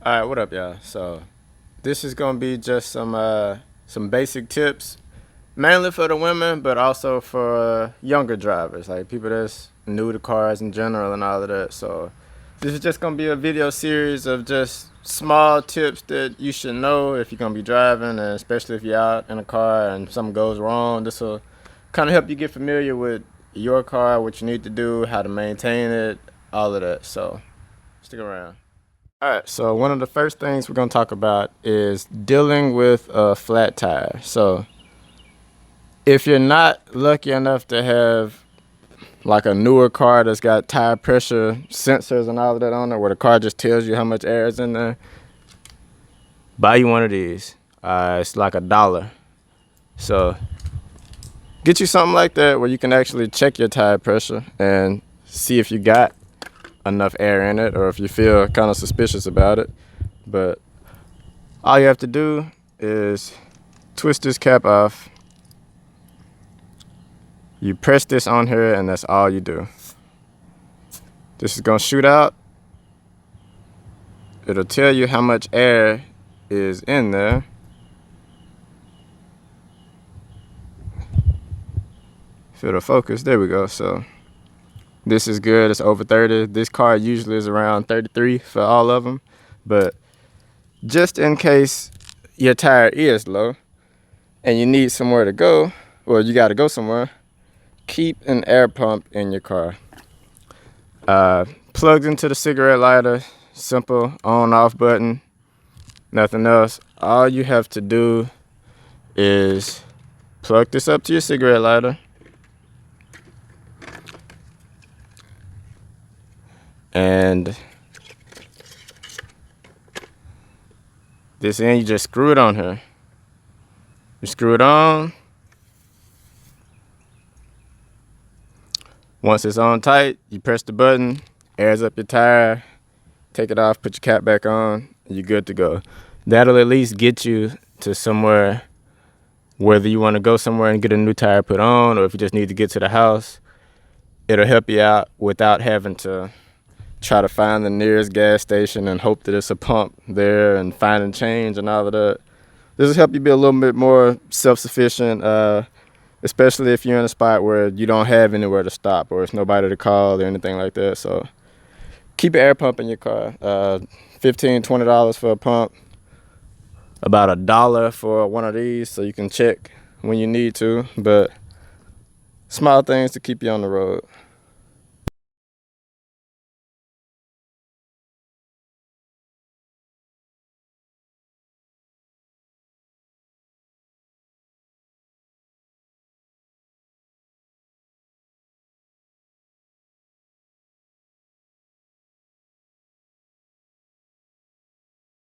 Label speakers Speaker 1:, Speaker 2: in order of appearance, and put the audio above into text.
Speaker 1: All right, what up, y'all? So this is gonna be just some basic tips, mainly for the women, but also for younger drivers, like people that's new to cars in general and all of that. So this is just gonna be a video series of just small tips that you should know if you're gonna be driving, and especially if you're out in a car and something goes wrong. This will kind of help you get familiar with your car, what you need to do, how to maintain it, all of that. So stick around. All right, so one of the first things we're going to talk about is dealing with a flat tire. So if you're not lucky enough to have like a newer car that's got tire pressure sensors and all of that on it, where the car just tells you how much air is in there, buy you one of these. It's like $1. So get you something like that where you can actually check your tire pressure and see if you got enough air in it or if you feel kind of suspicious about it. But all you have to do is twist this cap off. You press this on here and that's all you do. This is gonna shoot out. It'll tell you how much air is in there. If it'll focus, there we go. So this is good, it's over 30. This car usually is around 33 for all of them. But just in case your tire is low and you need somewhere to go, or you gotta go somewhere, keep an air pump in your car. Plugged into the cigarette lighter, simple on-off button, nothing else. All you have to do is plug this up to your cigarette lighter, and this end, you just screw it on here. You screw it on. Once it's on tight, you press the button, airs up your tire, take it off, put your cap back on, and you're good to go. That'll at least get you to somewhere, whether you want to go somewhere and get a new tire put on, or if you just need to get to the house. It'll help you out without having to try to find the nearest gas station and hope that it's a pump there and finding change and all of that. This will help you be a little bit more self-sufficient, especially if you're in a spot where you don't have anywhere to stop or it's nobody to call or anything like that. So keep an air pump in your car. $15, $20 for a pump, about $1 for one of these, so you can check when you need to. But small things to keep you on the road.